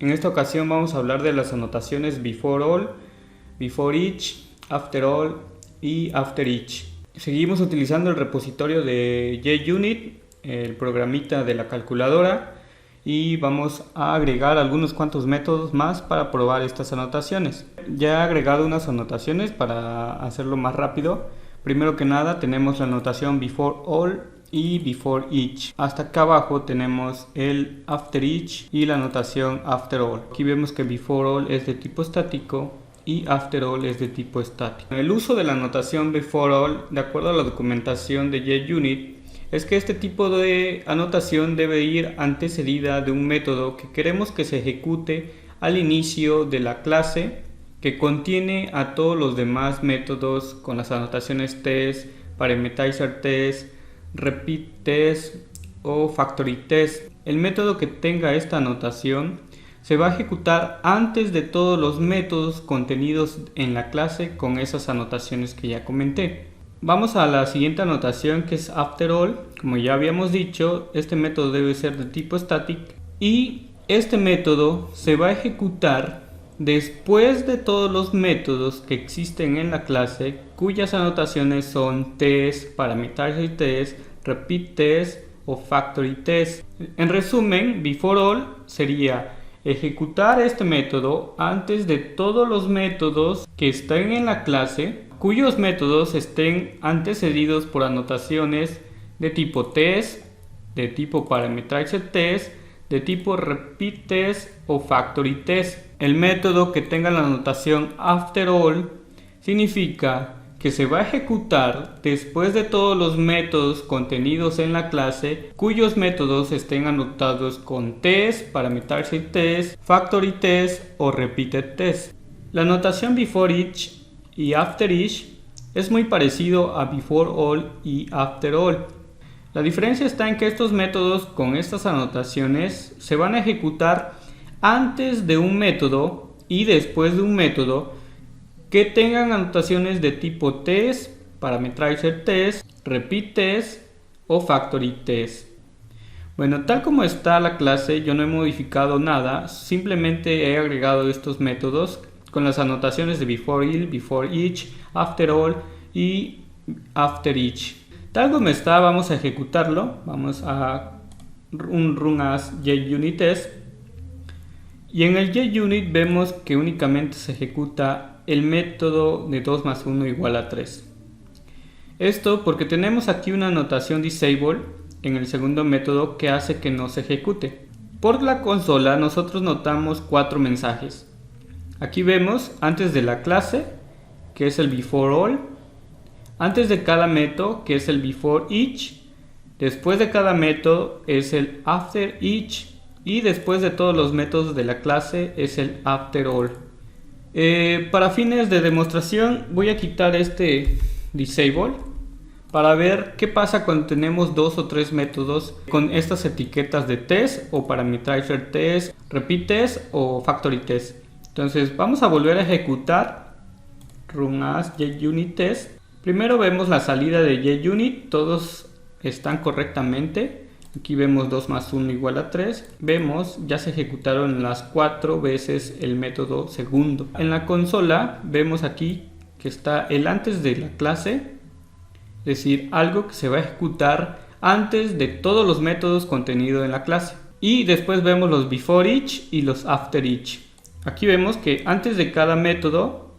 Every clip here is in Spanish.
En esta ocasión vamos a hablar de las anotaciones before all, before each, after all y after each. Seguimos utilizando el repositorio de JUnit, el programita de la calculadora, y vamos a agregar algunos cuantos métodos más para probar estas anotaciones. Ya he agregado unas anotaciones para hacerlo más rápido. Primero que nada tenemos la anotación before all y before each. Hasta acá abajo tenemos el after each y la anotación after all. Aquí vemos que before all es de tipo estático y after all es de tipo estático. El uso de la anotación before all, de acuerdo a la documentación de JUnit, es que este tipo de anotación debe ir antecedida de un método que queremos que se ejecute al inicio de la clase, que contiene a todos los demás métodos con las anotaciones test, parameterizer test, repeat test o factory test. El método que tenga esta anotación se va a ejecutar antes de todos los métodos contenidos en la clase con esas anotaciones que ya comenté. Vamos a la siguiente anotación, que es after all. Como ya habíamos dicho, este método debe ser de tipo static y este método se va a ejecutar después de todos los métodos que existen en la clase, cuyas anotaciones son test, parameterizer test, repeat test o factory test. En resumen, before all sería ejecutar este método antes de todos los métodos que estén en la clase, cuyos métodos estén antecedidos por anotaciones de tipo test, de tipo parameterizer test, de tipo repeat test o factory test. El método que tenga la anotación after all significa que se va a ejecutar después de todos los métodos contenidos en la clase, cuyos métodos estén anotados con test, parameterizer test, factory test o repeated test. La anotación before each y after each es muy parecido a before all y after all. La diferencia está en que estos métodos con estas anotaciones se van a ejecutar antes de un método y después de un método que tengan anotaciones de tipo test, parameterizer test, repeat test o factory test. Bueno, tal como está la clase, yo no he modificado nada, simplemente he agregado estos métodos con las anotaciones de before all, before each, after all y after each. Tal como está, vamos a ejecutarlo. Vamos a un run as JUnit test. Y en el JUnit vemos que únicamente se ejecuta el método de 2 más 1 igual a 3. Esto porque tenemos aquí una anotación disable en el segundo método que hace que no se ejecute. Por la consola nosotros notamos 4 mensajes. Aquí vemos antes de la clase, que es el before all, antes de cada método, que es el before each, después de cada método es el after each y después de todos los métodos de la clase es el after all. Para fines de demostración voy a quitar este disable para ver qué pasa cuando tenemos 2 o 3 métodos con estas etiquetas de test o parameterizer test, repeat test o factory test. Entonces vamos a volver a ejecutar run as JUnit test. Primero vemos la salida de JUnit, todos están correctamente. Aquí vemos 2 más 1 igual a 3. Vemos, ya se ejecutaron las 4 veces el método segundo. En la consola vemos aquí que está el antes de la clase, es decir, algo que se va a ejecutar antes de todos los métodos contenidos en la clase. Y después vemos los before each y los after each. Aquí vemos que antes de cada método,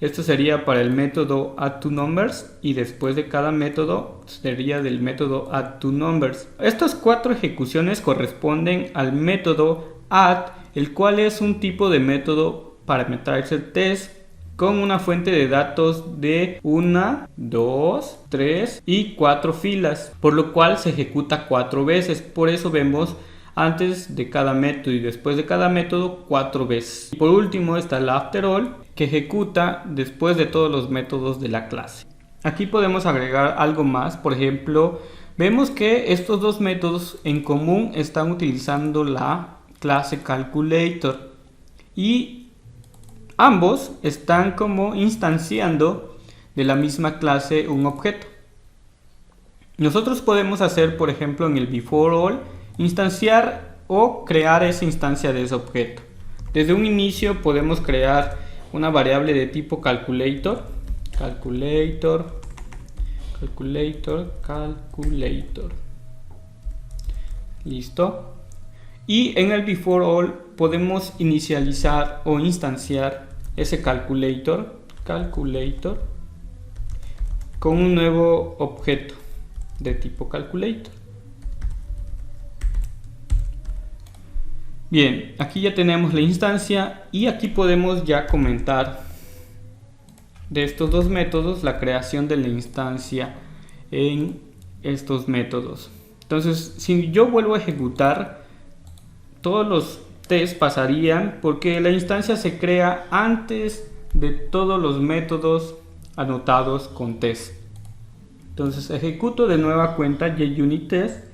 esto sería para el método addTwoNumbers y después de cada método sería del método addTwoNumbers. Estas 4 ejecuciones corresponden al método add, el cual es un tipo de método parameterizer test con una fuente de datos de 1, 2, 3 y 4 filas, por lo cual se ejecuta 4 veces. Por eso vemos antes de cada método y después de cada método 4 veces. Y por último está el after all, que ejecuta después de todos los métodos de la clase. Aquí podemos agregar algo más. Por ejemplo, vemos que estos dos métodos en común están utilizando la clase calculator y ambos están como instanciando de la misma clase un objeto. Nosotros podemos hacer, por ejemplo, en el before all, instanciar o crear esa instancia de ese objeto. Desde un inicio podemos crear una variable de tipo calculator. Listo. Y en el before all podemos inicializar o instanciar ese calculator con un nuevo objeto de tipo calculator. Bien, aquí ya tenemos la instancia y aquí podemos ya comentar de estos dos métodos la creación de la instancia en estos métodos. Entonces, si yo vuelvo a ejecutar, todos los tests pasarían porque la instancia se crea antes de todos los métodos anotados con test. Entonces ejecuto de nueva cuenta JUnit-Test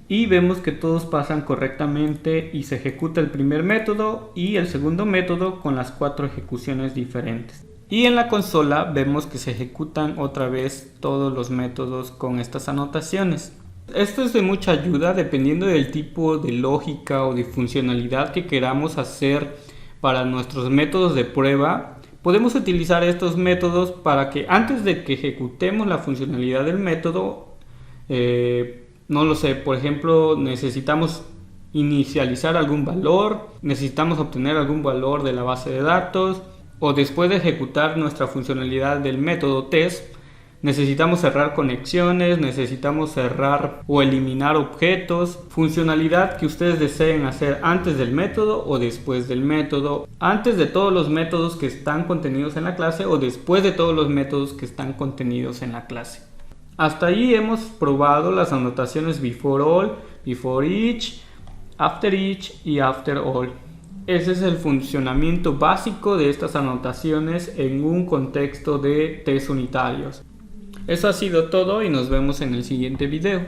y vemos que todos pasan correctamente y se ejecuta el primer método y el segundo método con las 4 ejecuciones diferentes. Y en la consola vemos que se ejecutan otra vez todos los métodos con estas anotaciones. Esto es de mucha ayuda dependiendo del tipo de lógica o de funcionalidad que queramos hacer para nuestros métodos de prueba. Podemos utilizar estos métodos para que antes de que ejecutemos la funcionalidad del método, no lo sé, por ejemplo, necesitamos inicializar algún valor, necesitamos obtener algún valor de la base de datos, o después de ejecutar nuestra funcionalidad del método test, necesitamos cerrar conexiones, necesitamos cerrar o eliminar objetos, funcionalidad que ustedes deseen hacer antes del método o después del método, antes de todos los métodos que están contenidos en la clase o después de todos los métodos que están contenidos en la clase. Hasta ahí hemos probado las anotaciones before all, before each, after each y after all. Ese es el funcionamiento básico de estas anotaciones en un contexto de test unitarios. Eso ha sido todo y nos vemos en el siguiente video.